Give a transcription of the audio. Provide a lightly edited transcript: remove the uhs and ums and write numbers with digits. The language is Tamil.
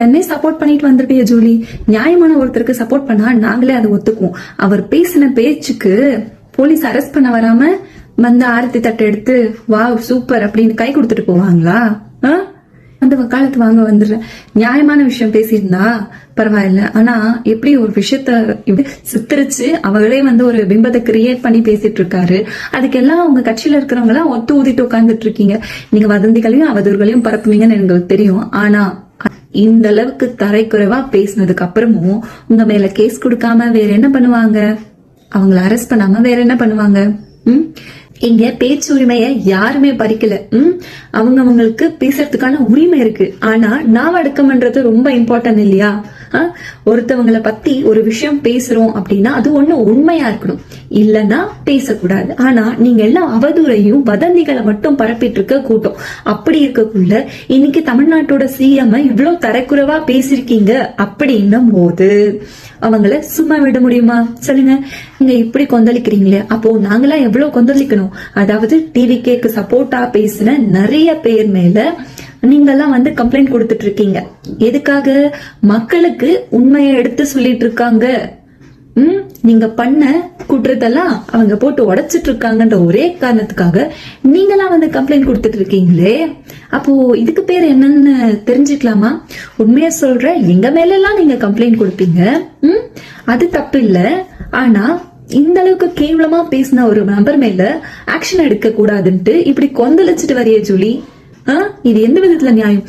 என்னை சப்போர்ட் பண்ணிட்டு வந்திருப்பிய ஜூலி. நியாயமான ஒருத்தருக்கு சப்போர்ட் பண்ணா நாங்களே அதை ஒத்துக்குவோம். அவர் பேசின பேச்சுக்கு போலீஸ் அரெஸ்ட் பண்ண வராம வந்து ஆரத்தி தட்டை எடுத்து வாவ் சூப்பர் அப்படின்னு கை கொடுத்துட்டு போவாங்களா? அந்த வக்காலத்து வாங்க வந்துடுறேன். நியாயமான விஷயம் பேசியிருந்தா பரவாயில்ல. ஆனா எப்படி ஒரு விஷயத்த சித்தரிச்சு அவங்களே வந்து ஒரு பிம்பத்தை கிரியேட் பண்ணி பேசிட்டு இருக்காரு. அதுக்கெல்லாம் உங்க கட்சியில இருக்கிறவங்க எல்லாம் ஒத்து ஊதிட்டு உட்கார்ந்துட்டு இருக்கீங்க. நீங்க வதந்திகளையும் அவதூறுகளையும் பரப்புவீங்கன்னு எனக்கு தெரியும். ஆனா இந்த அளவுக்கு தரைக்குறைவா பேசினதுக்கு அப்புறமும் உங்க மேல கேஸ் கொடுக்காம வேற என்ன பண்ணுவாங்க? அவங்கள அரெஸ்ட் பண்ணாம வேற என்ன பண்ணுவாங்க? இங்க பேச்சு உரிமைய யாருமே பறிக்கல. அவங்களுக்கு பேசுறதுக்கான உரிமை இருக்கு. ஆனா நாவடக்கம்ன்றது ரொம்ப இம்பார்ட்டன்ட் இல்லையா? ஒருத்தவங்களை பத்தி ஒரு விஷயம் பேசுறோம் அப்படின்னா அது ஒண்ணு உண்மையா இருக்கணும், இல்லன்னா பேசக்கூடாது. ஆனா நீங்க எல்லாம் அவதூறையும் வதந்திகளை மட்டும் பரப்பிட்டு இருக்க கூட்டம். அப்படி இருக்கக்குள்ள இன்னைக்கு தமிழ்நாட்டோட சிஎம் இவ்வளவு தரக்குறைவா பேசிருக்கீங்க அப்படின்னும் போது அவங்கள சும்மா விட முடியுமா சொல்லுங்க? நீங்க இப்படி கொந்தளிக்கிறீங்களே, அப்போ நாங்களாம் எவ்வளவு கொந்தளிக்கணும்? அதாவது டிவிகேக்கு சப்போர்ட்டா பேசின நிறைய பேர் மேல நீங்கெல்லாம் வந்து கம்ப்ளைண்ட் கொடுத்துட்டு இருக்கீங்க. எதுக்காக? மக்களுக்கு உண்மையை எடுத்து சொல்லிட்டு இருக்காங்க. நீங்க பண்ண குற்றத்தெல்லாம் அவங்க போட்டு உடைச்சிட்டு இருக்காங்கன்ற ஒரே காரணத்துக்காக நீங்கெல்லாம் வந்து கம்ப்ளைண்ட் கொடுத்துட்டு இருக்கீங்களே. அப்போ இதுக்கு பேர் என்னன்னு தெரிஞ்சுக்கலாமா? உண்மையா சொல்ற, எங்க மேல எல்லாம் நீங்க கம்ப்ளைண்ட் கொடுப்பீங்க, அது தப்பு இல்ல. ஆனா இந்த அளவுக்கு கேவலமா பேசின ஒரு நபர் மேல ஆக்ஷன் எடுக்க கூடாதுன்ட்டு இப்படி கொந்தளிச்சுட்டு வரைய ஜூலி, இது எந்த விதத்துல நியாயம்?